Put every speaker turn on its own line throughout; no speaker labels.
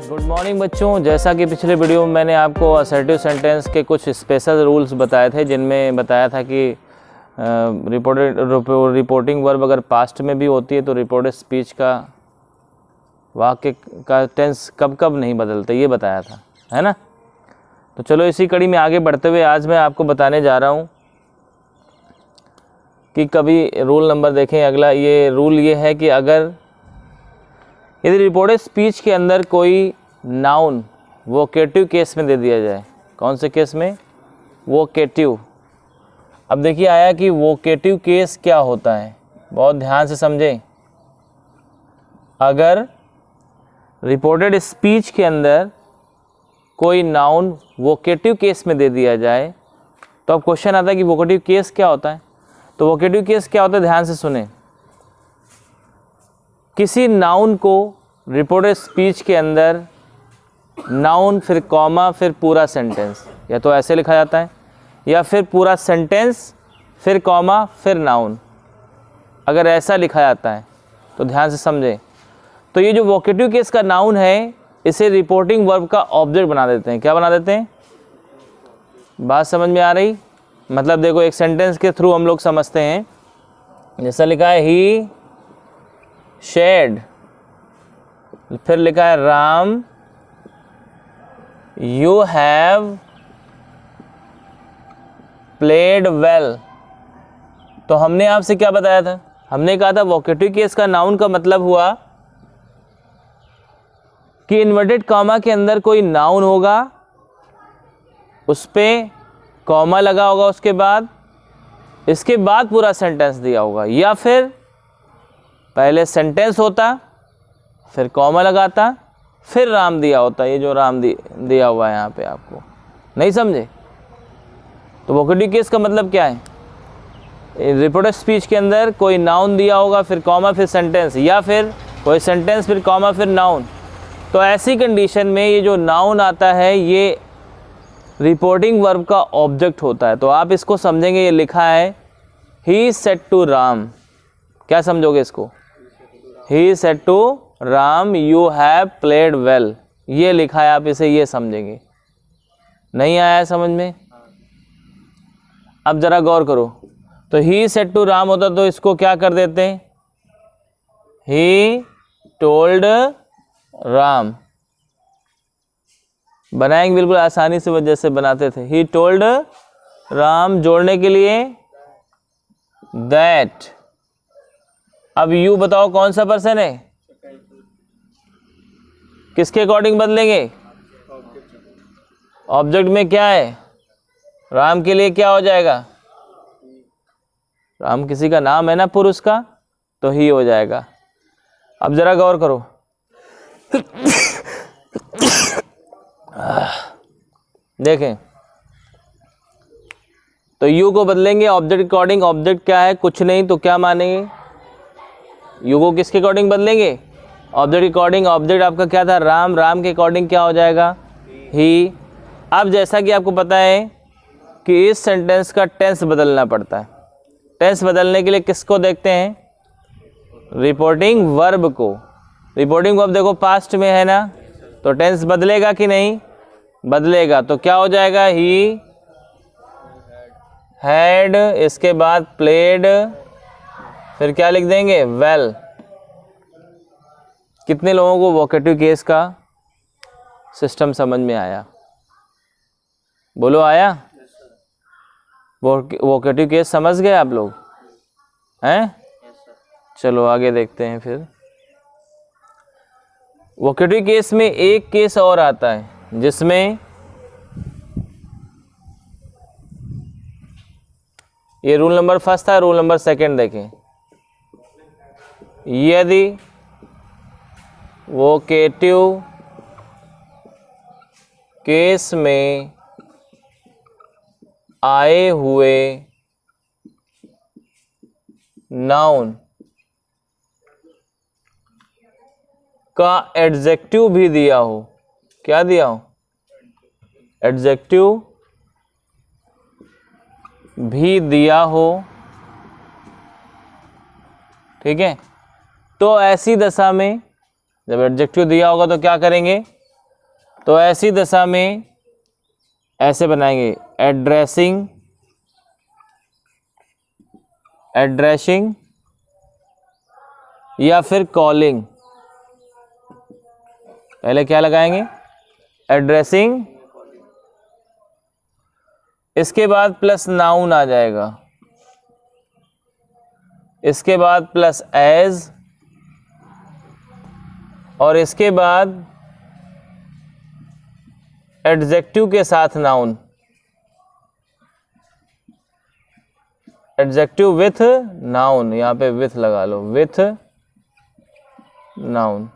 Good morning बच्चों। जैसा कि पिछले वीडियो में मैंने आपको असर्टिव सेंटेंस के कुछ स्पेशल रूल्स बताए थे, जिनमें बताया था कि रिपोर्टिंग वर्ब अगर पास्ट में भी होती है तो रिपोर्टेड स्पीच का वाक्य का टेंस कब कब नहीं बदलता, ये बताया था, है ना। तो चलो इसी कड़ी में आगे बढ़ते हुए आज मैं आपको बताने जा रहा हूँ कि कभी रूल नंबर देखें अगला। ये रूल ये है कि अगर यदि रिपोर्टेड स्पीच के अंदर कोई नाउन वोकेटिव केस में दे दिया जाए, कौन से केस में? वोकेटिव। अब देखिए आया कि वोकेटिव केस क्या होता है, बहुत ध्यान से समझें। अगर रिपोर्टेड स्पीच के अंदर कोई नाउन वोकेटिव केस में दे दिया जाए तो अब क्वेश्चन आता है कि वोकेटिव केस क्या होता है। तो वोकेटिव केस क्या होता है, ध्यान से सुने। किसी नाउन को रिपोर्टेड स्पीच के अंदर नाउन फिर कॉमा फिर पूरा सेंटेंस, या तो ऐसे लिखा जाता है या फिर पूरा सेंटेंस फिर कॉमा फिर नाउन, अगर ऐसा लिखा जाता है तो ध्यान से समझें। तो ये जो वोकेटिव केस का नाउन है इसे रिपोर्टिंग वर्ब का ऑब्जेक्ट बना देते हैं। क्या बना देते हैं? बात समझ में आ रही? मतलब देखो एक सेंटेंस के थ्रू हम लोग समझते हैं। जैसा लिखा है ही शेड, फिर लिखा है Ram you have played well. तो हमने आपसे क्या बताया था? हमने कहा था वोकेटिव केस का नाउन का मतलब हुआ कि इन्वर्टेड कॉमा के अंदर कोई नाउन होगा, उस पे कॉमा लगा होगा, उसके बाद इसके बाद पूरा सेंटेंस दिया होगा, या फिर पहले सेंटेंस होता फिर कॉमा लगाता फिर राम दिया होता। ये जो राम दिया हुआ है यहाँ पे, आपको नहीं समझे? तो वोकेटिव केस का मतलब क्या है? रिपोर्टेड स्पीच के अंदर कोई नाउन दिया होगा फिर कॉमा फिर सेंटेंस, या फिर कोई सेंटेंस फिर कॉमा फिर नाउन। तो ऐसी कंडीशन में ये जो नाउन आता है ये रिपोर्टिंग वर्ब का ऑब्जेक्ट होता है। तो आप इसको समझेंगे, ये लिखा है ही सेड टू राम। क्या समझोगे इसको? He said to Ram you have played well, ये लिखा है, आप इसे ये समझेंगे। नहीं आया है समझ में? अब जरा गौर करो। तो ही सेड टू राम होता तो इसको क्या कर देते हैं? He told Ram. बनाएंगे बिल्कुल आसानी से, वजह से बनाते थे। ही टोल्ड राम जोड़ने के लिए दैट। अब यू बताओ कौन सा पर्सन है? किसके अकॉर्डिंग बदलेंगे? ऑब्जेक्ट में क्या है? राम के लिए क्या हो जाएगा? राम किसी का नाम है ना, पुरुष का, तो ही हो जाएगा। अब जरा गौर करो। देखें, तो यू को बदलेंगे ऑब्जेक्ट अकॉर्डिंग। ऑब्जेक्ट क्या है? कुछ नहीं, तो क्या मानेंगे? यू को किसके अकॉर्डिंग बदलेंगे? Object according. ऑब्जेक्ट आपका क्या था? राम। राम के अकॉर्डिंग क्या हो जाएगा? ही। अब जैसा कि आपको पता है कि इस सेंटेंस का टेंस बदलना पड़ता है। टेंस बदलने के लिए किसको देखते हैं? रिपोर्टिंग वर्ब को। रिपोर्टिंग वर्ब देखो पास्ट में है ना, तो टेंस बदलेगा कि नहीं? बदलेगा। तो क्या हो जाएगा? ही हैड, इसके बाद प्लेड, फिर क्या लिख देंगे? वेल। कितने लोगों को वोकेटिव केस का सिस्टम समझ में आया? बोलो, आया? वोकेटिव केस समझ गए आप लोग हैं? चलो आगे देखते हैं फिर। वोकेटिव केस में एक केस और आता है जिसमें ये रूल नंबर फर्स्ट था, रूल नंबर सेकंड देखें। यदि वोकेटिव केस में आए हुए नाउन का एडजेक्टिव भी दिया हो। क्या दिया हो? एडजेक्टिव भी दिया हो, ठीक है। तो ऐसी दशा में जब एडजेक्टिव दिया होगा तो क्या करेंगे? तो ऐसी दशा में ऐसे बनाएंगे, एड्रेसिंग या फिर कॉलिंग। पहले क्या लगाएंगे, एड्रेसिंग, इसके बाद प्लस नाउन आ जाएगा, इसके बाद प्लस एज, और इसके बाद एडजेक्टिव के साथ नाउन, एडजेक्टिव विथ नाउन, यहां पे विथ लगा लो, विथ नाउन।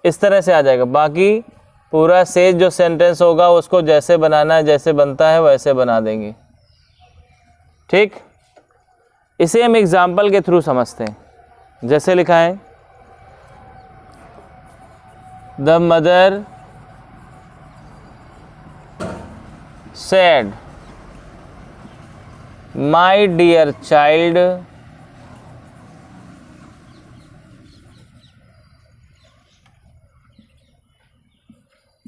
इस तरह से आ जाएगा। बाकी पूरा से जो सेंटेंस होगा उसको जैसे बनाना है, जैसे बनता है वैसे बना देंगे। ठीक, इसे हम एग्जाम्पल के थ्रू समझते हैं। जैसे लिखा है, the mother said, my dear child,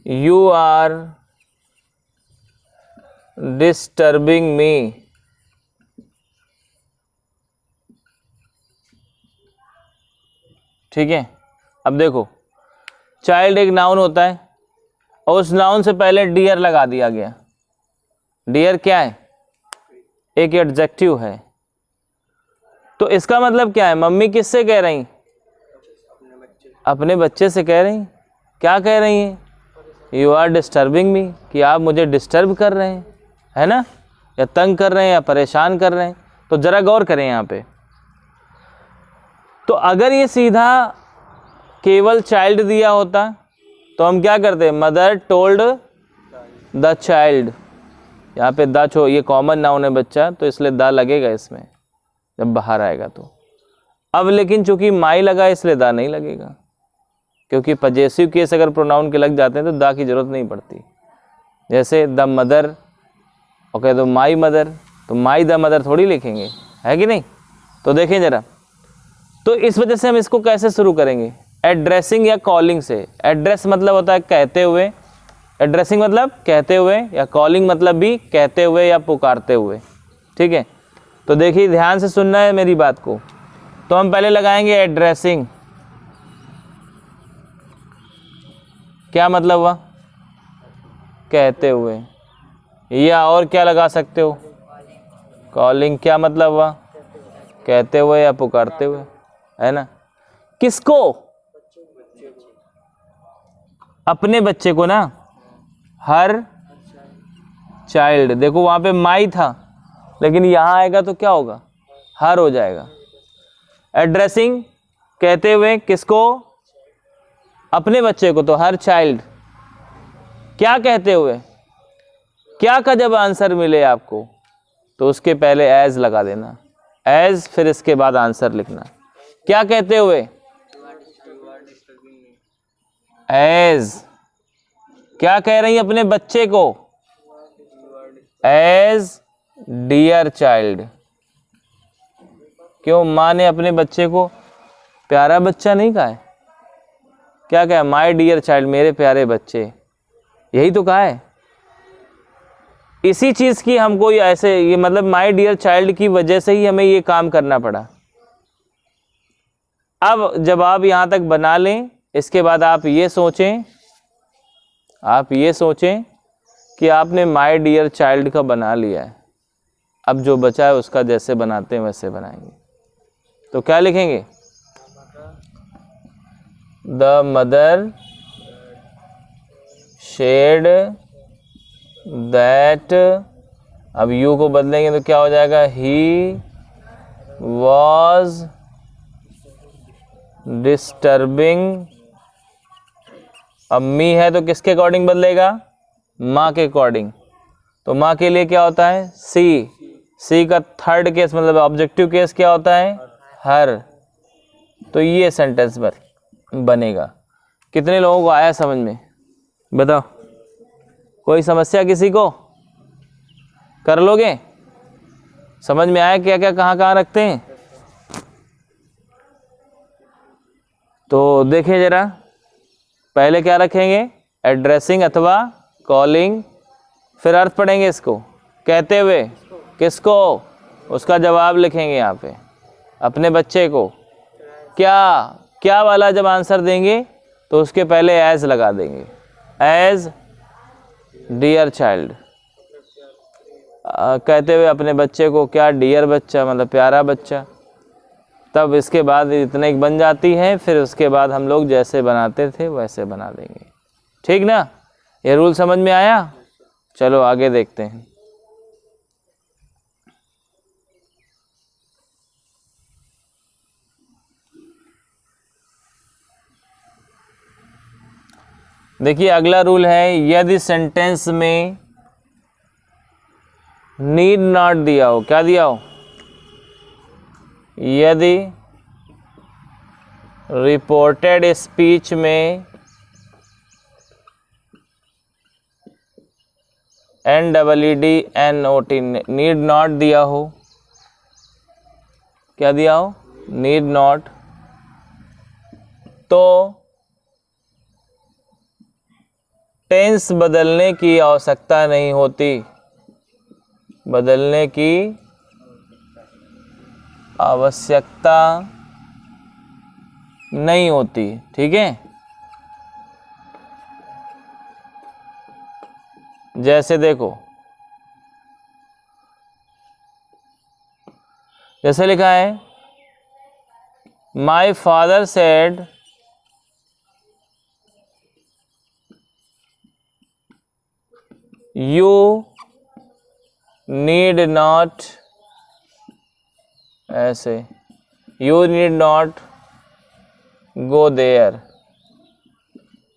you are disturbing me. ठीक है, अब देखो, चाइल्ड एक नाउन होता है और उस नाउन से पहले डियर लगा दिया गया। डियर क्या है, एक एडजेक्टिव है। तो इसका मतलब क्या है, मम्मी किससे कह रही, अपने बच्चे से कह रही। क्या कह रही हैं, यू आर डिस्टर्बिंग मी, कि आप मुझे डिस्टर्ब कर रहे हैं, है ना, या तंग कर रहे हैं या परेशान कर रहे हैं। तो जरा गौर करें यहाँ पे। तो अगर ये सीधा केवल चाइल्ड दिया होता तो हम क्या करते, मदर टोल्ड द चाइल्ड। यहाँ पे द छो, ये कॉमन नाउन है बच्चा, तो इसलिए द लगेगा इसमें जब बाहर आएगा तो। अब लेकिन चूंकि माई लगा इसलिए द नहीं लगेगा, क्योंकि पजेसिव केस अगर प्रोनाउन के लग जाते हैं तो द की जरूरत नहीं पड़ती। जैसे द मदर, ओके, तो माई मदर, तो माई द मदर थोड़ी लिखेंगे, है कि नहीं। तो देखें जरा, तो इस वजह से हम इसको कैसे शुरू करेंगे, एड्रेसिंग या कॉलिंग से। एड्रेस मतलब होता है कहते हुए, एड्रेसिंग मतलब कहते हुए, या कॉलिंग मतलब भी कहते हुए या पुकारते हुए। ठीक है, तो देखिए ध्यान से सुनना है मेरी बात को। तो हम पहले लगाएंगे एड्रेसिंग। क्या मतलब हुआ, कहते हुए, या और क्या लगा सकते हो, कॉलिंग। क्या मतलब हुआ, कहते हुए या पुकारते हुए, है ना। किसको, अपने बच्चे को ना, हर चाइल्ड। देखो वहां पे माई था, लेकिन यहां आएगा तो क्या होगा, हर हो जाएगा। एड्रेसिंग, कहते हुए, किसको, अपने बच्चे को, तो हर चाइल्ड। क्या कहते हुए, क्या का जब आंसर मिले आपको तो उसके पहले एज लगा देना, एज, फिर इसके बाद आंसर लिखना। क्या कहते हुए, एज। क्या कह रही अपने बच्चे को, एज डियर चाइल्ड। क्यों, माँ ने अपने बच्चे को प्यारा बच्चा नहीं कहा है, क्या कहा, माय डियर चाइल्ड, मेरे प्यारे बच्चे, यही तो कहा है। इसी चीज की हमको ऐसे, ये मतलब माय डियर चाइल्ड की वजह से ही हमें ये काम करना पड़ा। अब जब आप यहां तक बना लें, इसके बाद आप ये सोचें, कि आपने माय डियर चाइल्ड का बना लिया है। अब जो बचा है उसका जैसे बनाते हैं वैसे बनाएंगे। तो क्या लिखेंगे, द मदर शेड दैट, अब यू को बदलेंगे तो क्या हो जाएगा, ही वॉज डिस्टर्बिंग। अब मी है तो किसके अकॉर्डिंग बदलेगा, माँ के अकॉर्डिंग। तो माँ के लिए क्या होता है, सी का थर्ड केस मतलब ऑब्जेक्टिव केस क्या होता है, हर। तो ये सेंटेंस बनेगा। कितने लोगों को आया समझ में, बताओ। कोई समस्या किसी को, कर लोगे, समझ में आया क्या क्या कहाँ कहाँ रखते हैं। तो देखें जरा, पहले क्या रखेंगे, एड्रेसिंग अथवा कॉलिंग, फिर अर्थ पढ़ेंगे इसको, कहते हुए किसको, उसका जवाब लिखेंगे यहाँ पे, अपने बच्चे को। क्या वाला जब आंसर देंगे तो उसके पहले एज लगा देंगे, एज डियर चाइल्ड, कहते हुए अपने बच्चे को, क्या डियर बच्चा मतलब प्यारा बच्चा। तब इसके बाद इतने एक बन जाती है, फिर उसके बाद हम लोग जैसे बनाते थे वैसे बना देंगे। ठीक ना, ये रूल समझ में आया? चलो आगे देखते हैं। देखिए अगला रूल है, यदि सेंटेंस में नीड नॉट दिया हो, क्या दिया हो, यदि रिपोर्टेड स्पीच में NEED नीड नॉट दिया हो, क्या दिया हो, नीड नॉट, तो टेंस बदलने की आवश्यकता नहीं होती, बदलने की आवश्यकता नहीं होती। ठीक है, जैसे देखो, जैसे लिखा है, my father said you need not, ऐसे, you need not go there,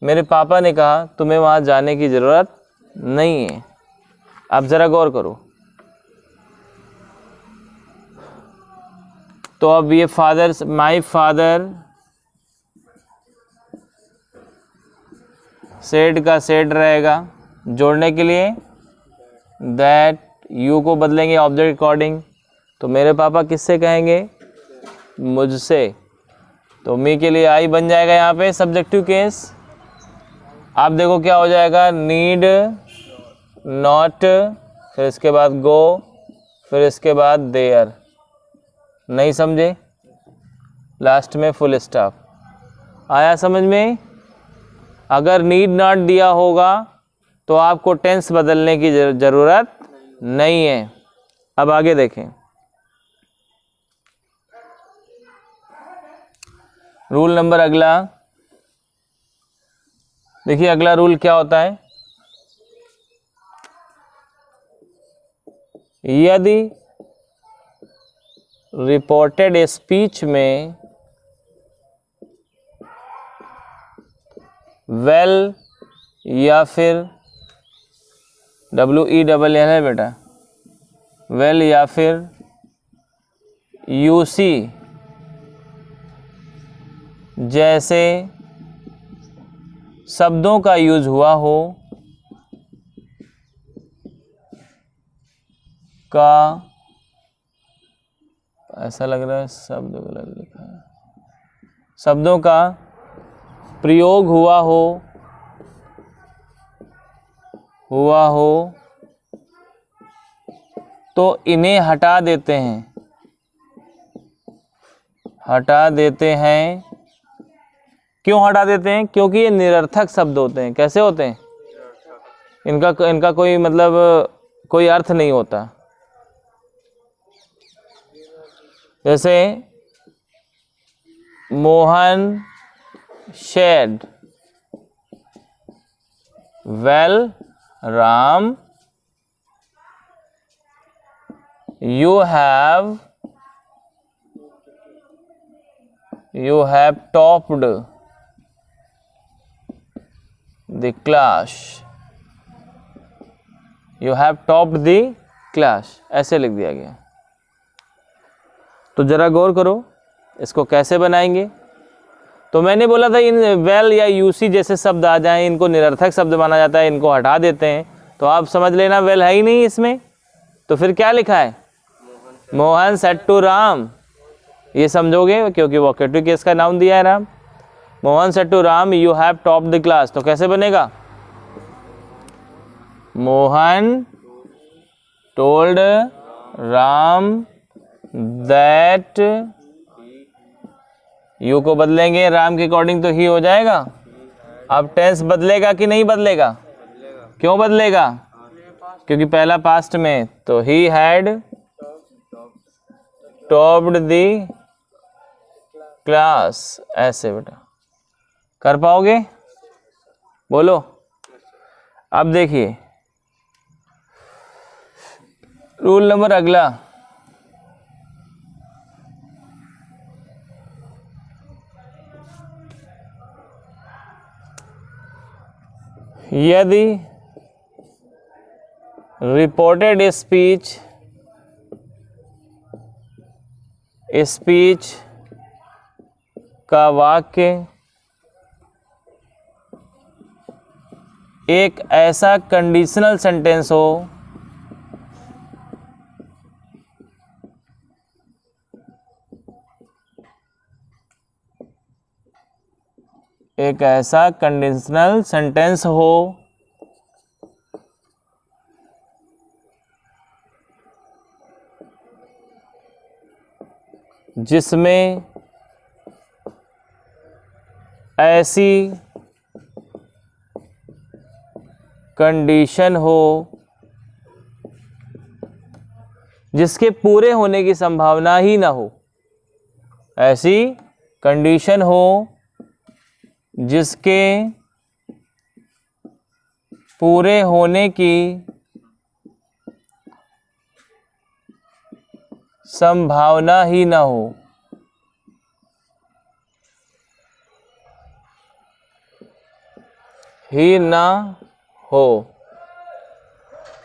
मेरे पापा ने कहा तुम्हें वहां जाने की जरूरत नहीं है। आप जरा गौर करो, तो अब ये फादर, माई फादर सेड का सेड रहेगा जोड़ने के लिए, दैट यू को बदलेंगे ऑब्जेक्ट अकॉर्डिंग, तो मेरे पापा किससे कहेंगे, मुझसे, तो मी के लिए आई बन जाएगा यहाँ पे सब्जेक्टिव केस। आप देखो क्या हो जाएगा, नीड नॉट, फिर इसके बाद गो, फिर इसके बाद देयर, नहीं समझे, लास्ट में फुल स्टॉप। आया समझ में? अगर नीड नॉट दिया होगा तो आपको टेंस बदलने की ज़रूरत नहीं है। अब आगे देखें, रूल नंबर अगला, देखिए अगला रूल क्या होता है, यदि रिपोर्टेड स्पीच में वेल या फिर WELL है बेटा, वेल या फिर UC जैसे शब्दों का यूज हुआ हो, का, ऐसा लग रहा है शब्द गलत लिखा है, शब्दों का प्रयोग हुआ हो तो इन्हें हटा देते हैं। क्यों हटा देते हैं? क्योंकि ये निरर्थक शब्द होते हैं। कैसे होते हैं? इनका कोई मतलब कोई अर्थ नहीं होता। जैसे Mohan said well Ram, you have topped the class, you have topped the class, ऐसे लिख दिया गया। तो जरा गौर करो इसको कैसे बनाएंगे। तो मैंने बोला था इन वेल या यूसी जैसे शब्द आ जाएं, इनको निरर्थक शब्द माना जाता है, इनको हटा देते हैं। तो आप समझ लेना वेल है ही नहीं इसमें, तो फिर क्या लिखा है, मोहन सेड टू राम, ये समझोगे क्योंकि वोकेटिव केस का नाउन दिया है Ram. Mohan said to Ram you have topped the class, तो कैसे बनेगा, Mohan told Ram that, you को बदलेंगे राम के अकॉर्डिंग तो ही हो जाएगा। अब टेंस बदलेगा कि नहीं बदलेगा? क्यों बदलेगा? क्योंकि पहला पास्ट में, तो he had topped the class, ऐसे बेटा कर पाओगे? बोलो। अब देखिए रूल नंबर अगला, यदि रिपोर्टेड स्पीच का वाक्य एक ऐसा कंडीशनल सेंटेंस हो जिसमें ऐसी कंडीशन हो जिसके पूरे होने की संभावना ही ना हो, ऐसी कंडीशन हो जिसके पूरे होने की संभावना ही ना हो,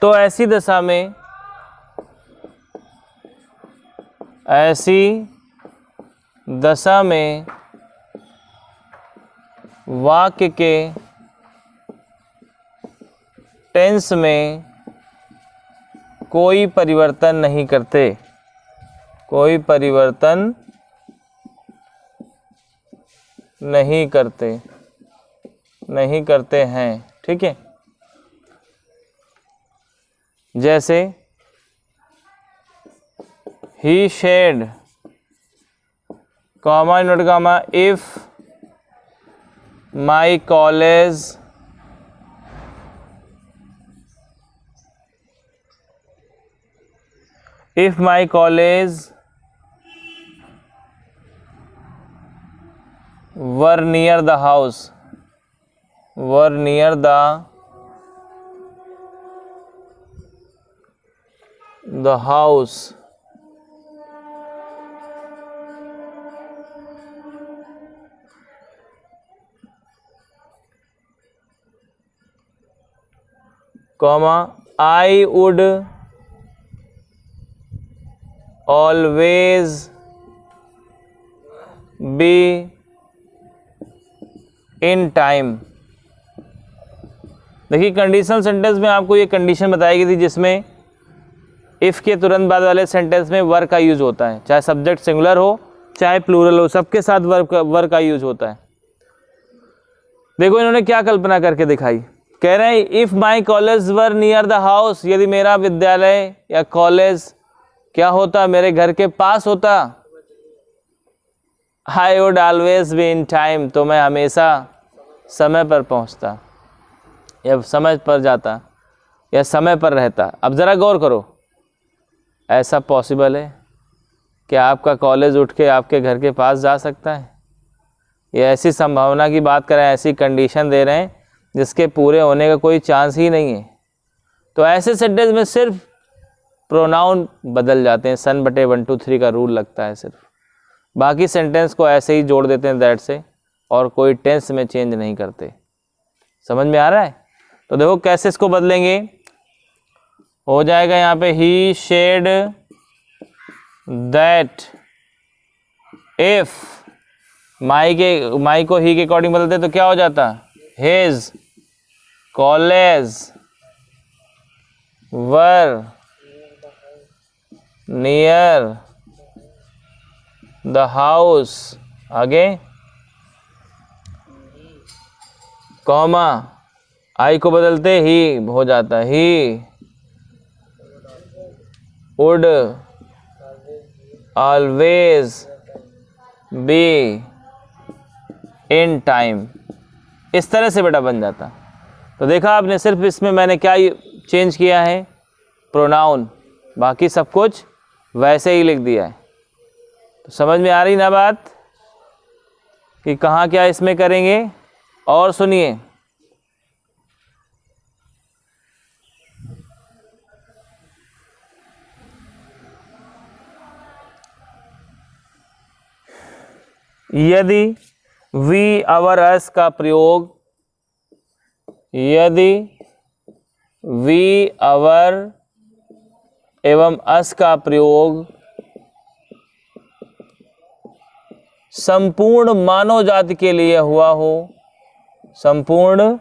तो ऐसी दशा में वाक्य के टेंस में कोई परिवर्तन नहीं करते, नहीं करते हैं। ठीक है, जैसे ही शेड comma note comma if my college were near the house, comma I would always be in time। देखिए कंडीशनल सेंटेंस में आपको ये कंडीशन बताई गई थी जिसमें इफ़ के तुरंत बाद वाले सेंटेंस में वर का यूज होता है, चाहे सब्जेक्ट सिंगुलर हो चाहे प्लूरल हो, सबके साथ वर का यूज होता है। देखो इन्होंने क्या कल्पना करके दिखाई, कह रहे हैं if my college were near the house, यदि मेरा विद्यालय या कॉलेज क्या होता, मेरे घर के पास होता, I would always be in time, तो मैं हमेशा समय पर पहुंचता या समय पर जाता या समय पर रहता। अब ज़रा गौर करो, ऐसा पॉसिबल है क्या आपका कॉलेज उठ के आपके घर के पास जा सकता है? ये ऐसी संभावना की बात करें, ऐसी कंडीशन दे रहे हैं जिसके पूरे होने का कोई चांस ही नहीं है। तो ऐसे सेंटेंस में सिर्फ प्रोनाउन बदल जाते हैं, सन बटे 1 2 3 का रूल लगता है सिर्फ, बाकी सेंटेंस को ऐसे ही जोड़ देते हैं दैट से, और कोई टेंस में चेंज नहीं करते। समझ में आ रहा है? तो देखो कैसे इसको बदलेंगे, हो जाएगा यहाँ पे ही शेड दैट, इफ माई को ही के अकॉर्डिंग बदलते तो क्या हो जाता, his college were near the house, आगे कॉमा आई को बदलते ही हो जाता है, he would always be in time. इस तरह से बेटा बन जाता। तो देखा आपने, सिर्फ इसमें मैंने क्या चेंज किया है, प्रोनाउन, बाकी सब कुछ वैसे ही लिख दिया है। तो समझ में आ रही ना बात कि कहाँ क्या इसमें करेंगे। और सुनिए, यदि वी अवर अस का प्रयोग, यदि वी अवर एवं अस का प्रयोग संपूर्ण मानव जाति के लिए हुआ हो, संपूर्ण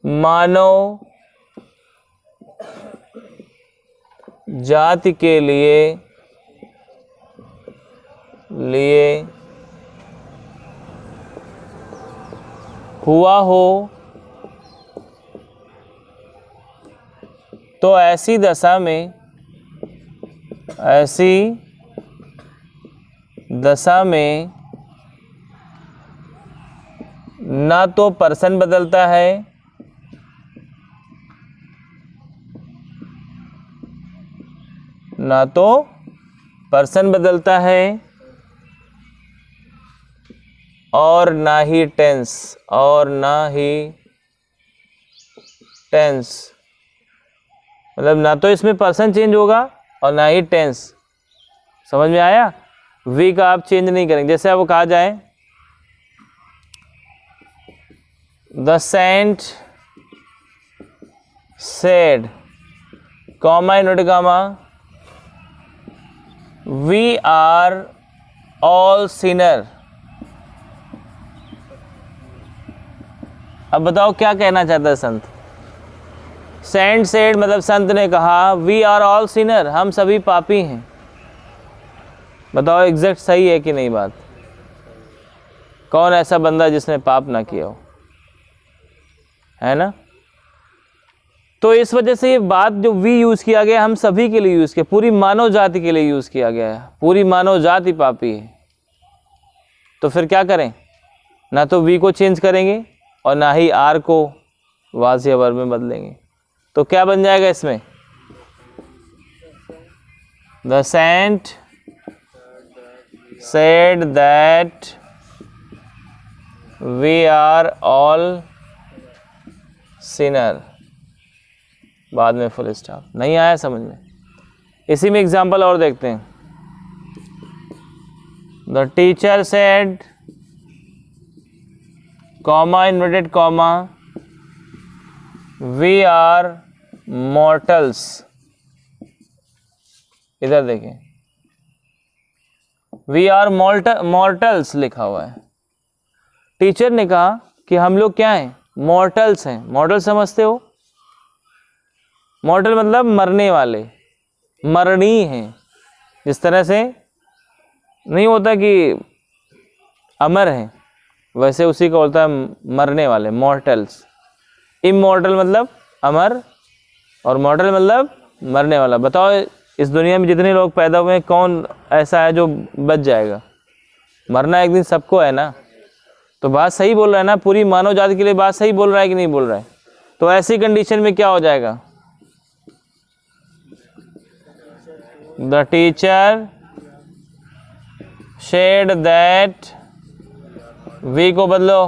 मानव जाति के लिए हुआ हो, तो ऐसी दशा में ना तो पर्सन बदलता है, ना तो पर्सन बदलता है और ना ही टेंस, मतलब ना तो इसमें पर्सन चेंज होगा और ना ही टेंस। समझ में आया? वी का आप चेंज नहीं करेंगे। जैसे अब कहा जाए the saint said, comma inverted comma, we are all sinner. अब बताओ क्या कहना चाहता है संत? सेंट सेड मतलब संत ने कहा वी आर ऑल सिनर, हम सभी पापी हैं। बताओ एग्जैक्ट सही है कि नहीं बात? कौन ऐसा बंदा जिसने पाप ना किया हो, है ना? तो इस वजह से ये बात जो वी यूज किया गया, हम सभी के लिए यूज किया, पूरी मानव जाति के लिए यूज किया गया है। पूरी मानव जाति पापी है। तो फिर क्या करें? ना तो वी को चेंज करेंगे और ना ही आर को वाज या वर्ब में बदलेंगे। तो क्या बन जाएगा इसमें? The saint said that we are all sinner, बाद में फुल स्टॉप। नहीं आया समझ में? इसी में एग्जाम्पल और देखते हैं। The teacher said, comma inverted comma, we are mortals. इधर देखें, वी आर मॉर्टल्स लिखा हुआ है। टीचर ने कहा कि हम लोग क्या हैं? मॉर्टल्स हैं। मॉर्टल समझते हो? मॉर्टल मतलब मरने वाले, मरणीय हैं। जिस तरह से नहीं होता कि अमर हैं, वैसे उसी का होता है मरने वाले, मॉर्टल्स। इमॉर्टल मतलब अमर और मॉर्टल मतलब मरने वाला। बताओ इस दुनिया में जितने लोग पैदा हुए हैं, कौन ऐसा है जो बच जाएगा? मरना एक दिन सबको है ना। तो बात सही बोल रहा है ना? पूरी मानव जाति के लिए बात सही बोल रहा है कि नहीं बोल रहा है? तो ऐसी कंडीशन में क्या हो जाएगा? The teacher said that, we को बदलो,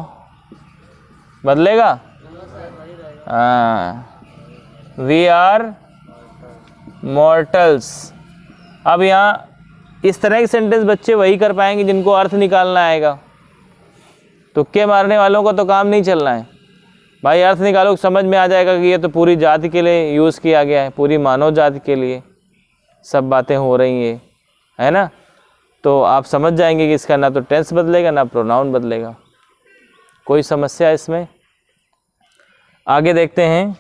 बदलेगा? We are mortals. अब यहाँ इस तरह के सेंटेंस बच्चे वही कर पाएंगे जिनको अर्थ निकालना आएगा। तुक्के मारने वालों का तो काम नहीं चलना है भाई। अर्थ निकालो, समझ में आ जाएगा कि ये तो पूरी जाति के लिए यूज़ किया गया है, पूरी मानव जाति के लिए सब बातें हो रही हैं, है ना? तो आप समझ जाएंगे कि इसका ना तो टेंस बदलेगा ना प्रोनाउन बदलेगा। कोई समस्या इसमें? आगे देखते हैं।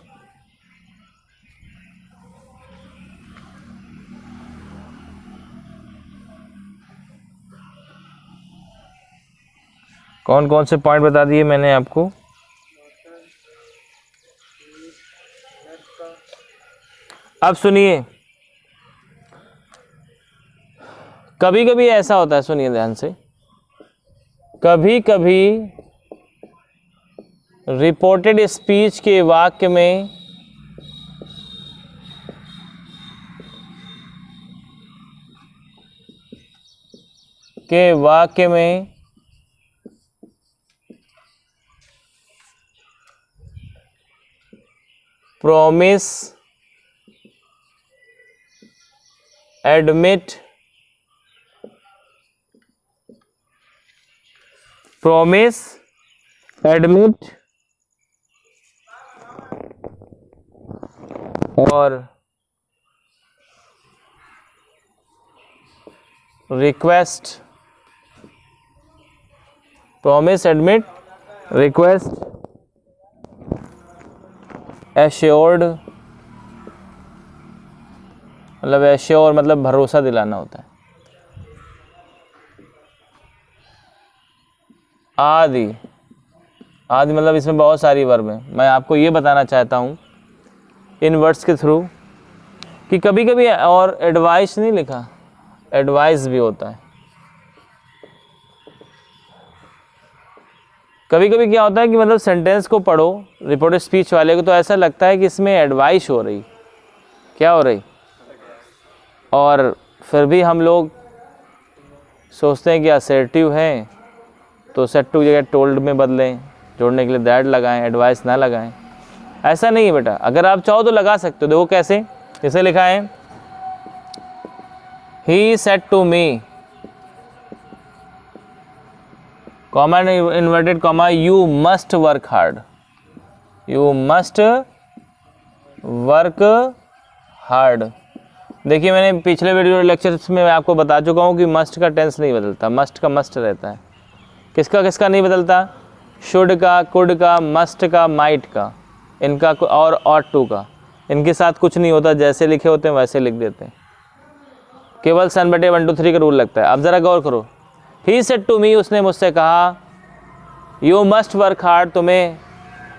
कौन कौन से पॉइंट बता दिए मैंने आपको? अब सुनिए, कभी कभी ऐसा होता है, सुनिए ध्यान से, कभी कभी रिपोर्टेड स्पीच के वाक्य में promise, admit, और request, promise, admit, request, assured, मतलब एश्योर मतलब भरोसा दिलाना होता है, आदि मतलब इसमें बहुत सारी वर्ब हैं। मैं आपको ये बताना चाहता हूँ इन वर्ड्स के थ्रू कि कभी कभी, और एडवाइस नहीं लिखा, एडवाइस भी होता है। कभी कभी क्या होता है कि मतलब सेंटेंस को पढ़ो रिपोर्टेड स्पीच वाले को तो ऐसा लगता है कि इसमें एडवाइस हो रही, क्या हो रही, और फिर भी हम लोग सोचते हैं कि असर्टिव है तो सेट टू जगह टोल्ड में बदलें, जोड़ने के लिए दैट लगाएं, एडवाइस ना लगाएं। ऐसा नहीं है बेटा, अगर आप चाहो तो लगा सकते हो। देखो कैसे, जैसे लिखा है he said to me, comma inverted comma, you must work hard, you must work hard. देखिए मैंने पिछले वीडियो लेक्चर्स में आपको बता चुका हूँ कि मस्ट का टेंस नहीं बदलता, मस्ट का मस्ट रहता है। किसका किसका नहीं बदलता? शुड का, कुड का, मस्ट का, माइट का, इनका और ऑट टू का, इनके साथ कुछ नहीं होता, जैसे लिखे होते हैं वैसे लिख देते हैं। केवल सन बटे 1 2 3 का रूल लगता है। अब ज़रा गौर करो, ही सेड टू मी, उसने मुझसे कहा, यू मस्ट वर्क हार्ड, तुम्हें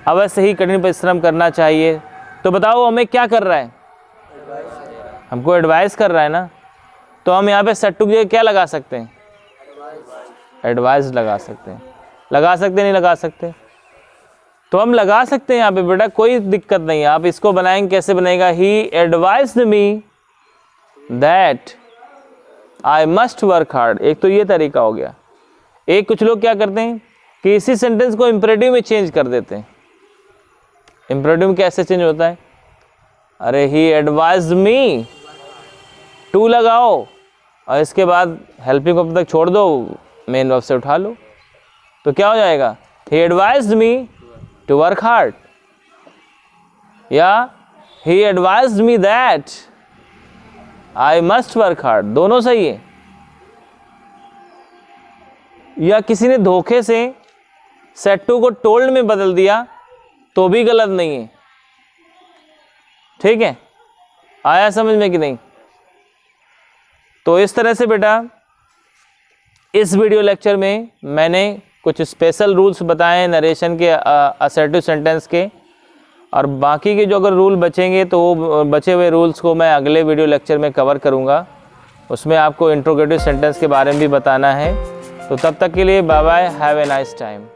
अवश्य ही कठिन परिश्रम करना चाहिए। तो बताओ हमें क्या कर रहा है? हमको एडवाइस कर रहा है ना। तो हम यहाँ पे सेड टू की जगह क्या लगा सकते हैं? एडवाइस लगा सकते हैं। लगा सकते नहीं लगा सकते? तो हम लगा सकते हैं यहाँ पे बेटा, कोई दिक्कत नहीं है। आप इसको बनाएंगे, कैसे बनेगा? He advised me that I must work hard. एक तो ये तरीका हो गया। एक कुछ लोग क्या करते हैं कि इसी सेंटेंस को इम्परेटिव में चेंज कर देते हैं। इम्परेटिव में कैसे चेंज होता है? अरे ही एडवाइज्ड मी, टू लगाओ और इसके बाद हेल्पिंग वर्ब तक छोड़ दो, मेन वर्ब से उठा लो, तो क्या हो जाएगा? He advised me to work hard, या he advised me that I must work hard, दोनों सही है। या किसी ने धोखे से सेड टू को टोल्ड में बदल दिया तो भी गलत नहीं है। ठीक है, आया समझ में कि नहीं? तो इस तरह से बेटा इस वीडियो लेक्चर में मैंने कुछ स्पेशल रूल्स बताए नरेशन के, असर्टिव सेंटेंस के, और बाकी के जो अगर रूल बचेंगे तो वो बचे हुए रूल्स को मैं अगले वीडियो लेक्चर में कवर करूँगा। उसमें आपको इंट्रोगेटिव सेंटेंस के बारे में भी बताना है। तो तब तक के लिए bye bye, have a nice time.